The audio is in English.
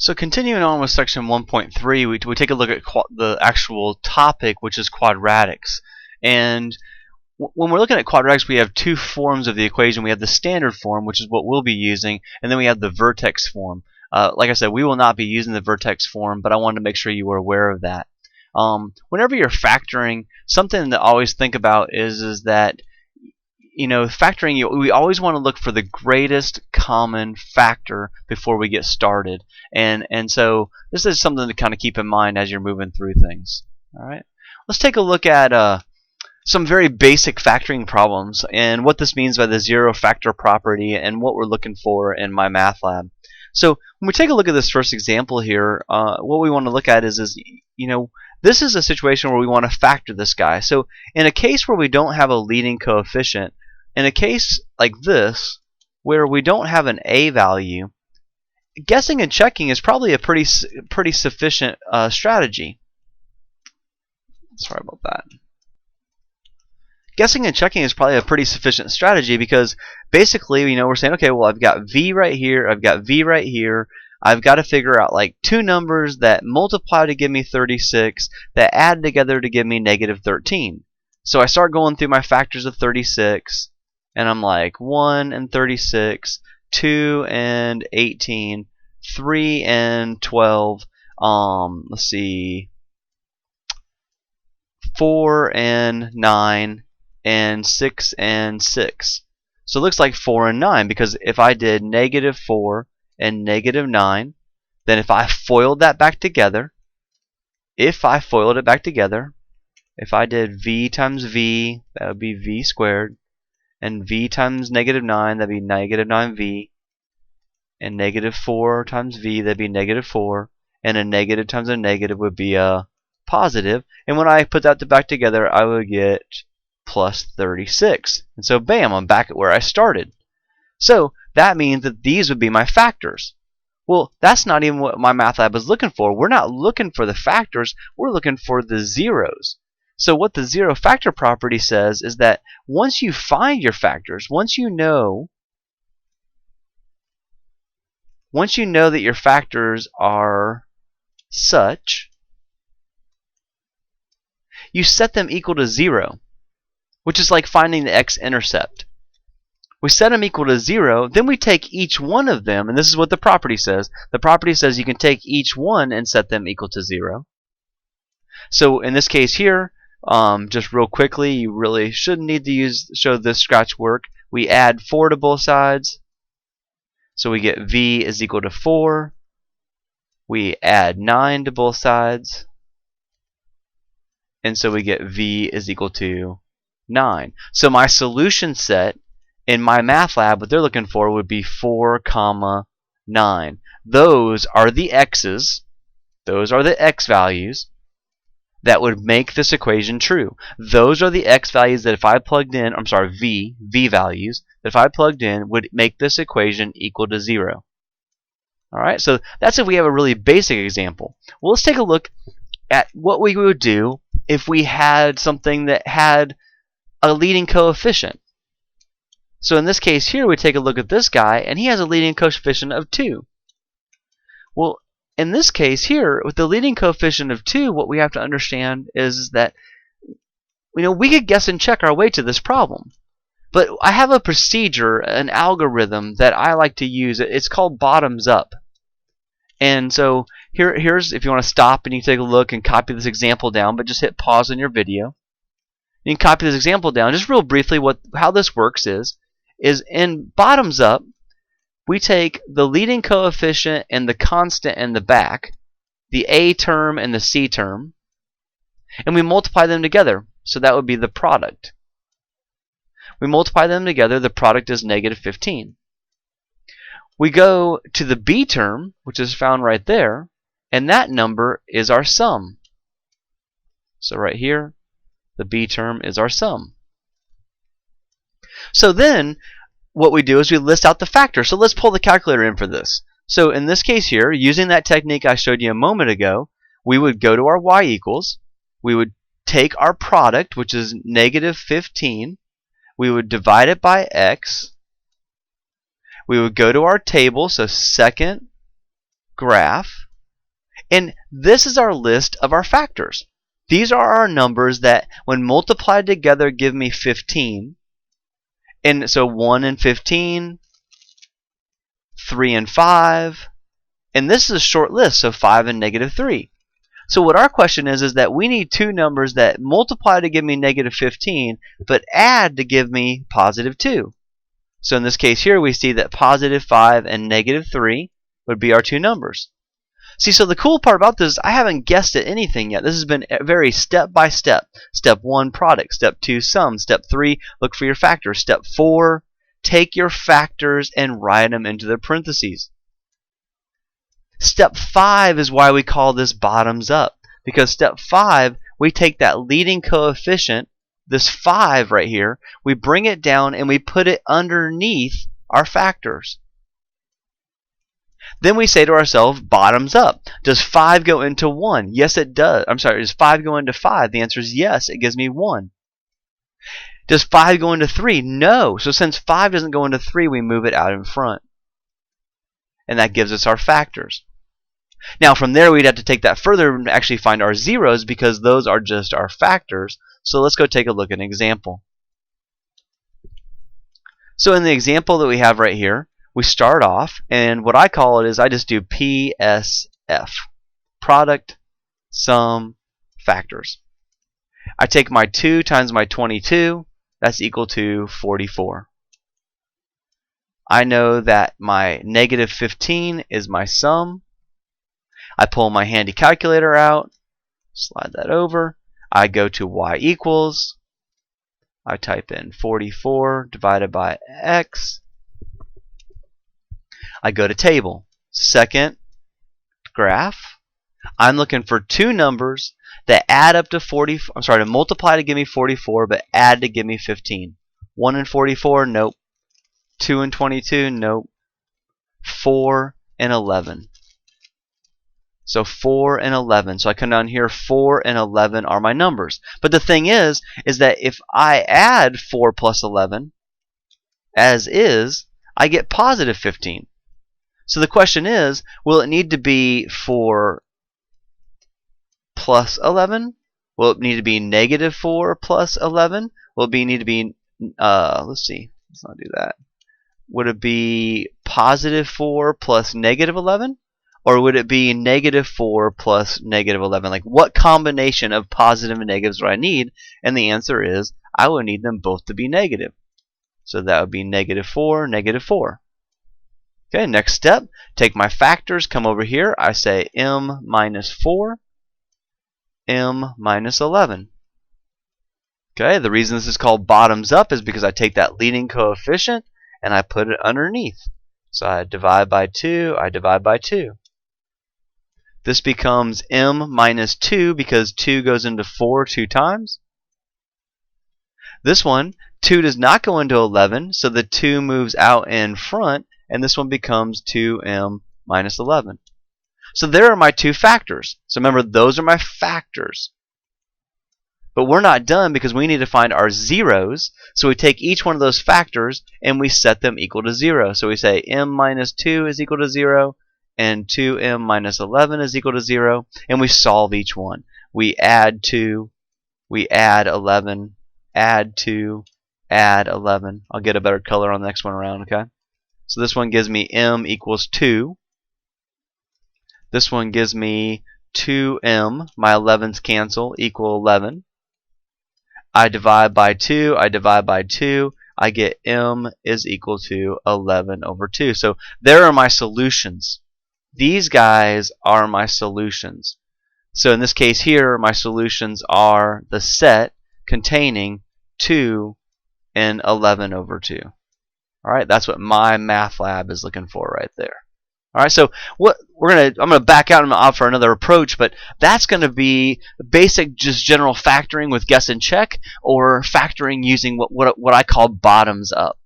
So continuing on with section 1.3, we take a look at the actual topic, which is quadratics. And when we're looking at quadratics, we have two forms of the equation. We have the standard form, which is what we'll be using, and then we have the vertex form. Like I said, we will not be using the vertex form, but I wanted to make sure you were aware of that. Whenever you're factoring, something to always think about is that factoring, we always want to look for the greatest common factor before we get started. And so this is something to kind of keep in mind as you're moving through things. All right, let's take a look at some very basic factoring problems and what this means by the zero factor property and what we're looking for in my math lab. So when we take a look at this first example here, what we want to look at is this is a situation where we want to factor this guy. So in a case where we don't have a leading coefficient, in a case like this, where we don't have an a value, guessing and checking is probably a pretty sufficient strategy. Sorry about that. Guessing and checking is probably a pretty sufficient strategy because basically, we're saying, okay, well, I've got v right here, I've got v right here. I've got to figure out like two numbers that multiply to give me 36, that add together to give me negative 13. So I start going through my factors of 36. And I'm like 1 and 36, 2 and 18, 3 and 12, let's see, 4 and 9, and 6 and 6. So it looks like 4 and 9, because if I did negative 4 and negative 9, then if I foiled that back together, if I did v times v, that would be v squared. And v times negative 9, that'd be negative 9v. And negative 4 times v, that'd be negative 4. And a negative times a negative would be a positive. And when I put that back together, I would get plus 36. And so bam, I'm back at where I started. So that means that these would be my factors. Well, that's not even what my math lab is looking for. We're not looking for the factors, we're looking for the zeros. So what the zero factor property says is that once you find your factors, once you know that your factors are such, you set them equal to 0, which is like finding the x-intercept. We set them equal to 0, then we take each one of them, and this is what the property says. The property says you can take each one and set them equal to 0. So in this case here, just real quickly, you really shouldn't need to show this scratch work. We add 4 to both sides. So we get v is equal to 4. We add 9 to both sides. And so we get v is equal to 9. So my solution set in my math lab, what they're looking for would be 4, 9. Those are the x's. Those are the x values that would make this equation true. Those are the x values that if I plugged in, v values, that if I plugged in would make this equation equal to 0. Alright, so that's if we have a really basic example. Well, let's take a look at what we would do if we had something that had a leading coefficient. So in this case here, we take a look at this guy, and he has a leading coefficient of 2. Well, in this case here, with the leading coefficient of 2, what we have to understand is that we could guess and check our way to this problem. But I have a procedure, an algorithm that I like to use. It's called bottoms up. And so here's, if you want to stop and you take a look and copy this example down, but just hit pause on your video. You can copy this example down. Just real briefly, how this works is in bottoms up, we take the leading coefficient and the constant in the back, the a term and the c term, and we multiply them together. So that would be the product. We multiply them together, the product is negative 15. We go to the b term, which is found right there, and that number is our sum. So right here, the b term is our sum. So then, what we do is we list out the factors. So let's pull the calculator in for this. So in this case here, using that technique I showed you a moment ago, we would go to our y equals, we would take our product, which is negative 15, we would divide it by x, we would go to our table, so second graph. And this is our list of our factors. These are our numbers that, when multiplied together, give me 15. And so 1 and 15, 3 and 5. And this is a short list, so 5 and -3. So what our question is that we need two numbers that multiply to give me -15, but add to give me +2. So in this case here, we see that +5 and -3 would be our two numbers. See, so the cool part about this is I haven't guessed at anything yet. This has been very step by step. Step 1, product. Step 2, sum. Step 3, look for your factors. Step 4, take your factors and write them into the parentheses. Step 5 is why we call this bottoms up, because step 5, we take that leading coefficient, this 5 right here, we bring it down and we put it underneath our factors. Then we say to ourselves, bottoms up. Does 5 go into 1? Yes, it does. I'm sorry, does 5 go into 5? The answer is yes, it gives me 1. Does 5 go into 3? No. So since 5 doesn't go into 3, we move it out in front. And that gives us our factors. Now from there, we'd have to take that further and actually find our zeros, because those are just our factors. So let's go take a look at an example. So in the example that we have right here, we start off, and what I call it is I just do PSF, product, sum, factors. I take my 2 times my 22, that's equal to 44. I know that my -15 is my sum. I pull my handy calculator out, slide that over. I go to y equals. I type in 44 divided by x. I go to table. Second graph. I'm looking for two numbers that add up to to multiply to give me 44, but add to give me 15. 1 and 44, nope. 2 and 22, nope. 4 and 11. So 4 and 11. So I come down here, 4 and 11 are my numbers. But the thing is that if I add 4 plus 11, as is, I get positive 15. So the question is, will it need to be 4 plus 11? Will it need to be -4 plus 11? Will it need to be, let's see, let's not do that. Would it be +4 plus -11? Or would it be -4 plus -11? Like, what combination of positive and negatives do I need? And the answer is, I would need them both to be negative. So that would be -4, -4. Okay, next step, take my factors, come over here. I say m minus 4, m minus 11. Okay, the reason this is called bottoms up is because I take that leading coefficient and I put it underneath. So I divide by 2, I divide by 2. This becomes m minus 2 because 2 goes into 4 2 times. This one, 2 does not go into 11, so the 2 moves out in front, and this one becomes 2m minus 11. So there are my two factors. So remember, those are my factors. But we're not done because we need to find our zeros. So we take each one of those factors and we set them equal to 0. So we say m minus 2 is equal to 0, and 2m minus 11 is equal to 0, and we solve each one. We add 2, we add 11, add 2, add 11. I'll get a better color on the next one around, okay? So this one gives me m equals 2. This one gives me 2m, my 11's cancel, equal 11. I divide by 2, I divide by 2, I get m is equal to 11 over 2. So there are my solutions. These guys are my solutions. So in this case here, my solutions are the set containing 2 and 11 over 2. Alright, that's what my math lab is looking for right there. Alright, so I'm gonna back out and offer another approach, but that's gonna be basic, just general factoring with guess and check, or factoring using what I call bottoms up.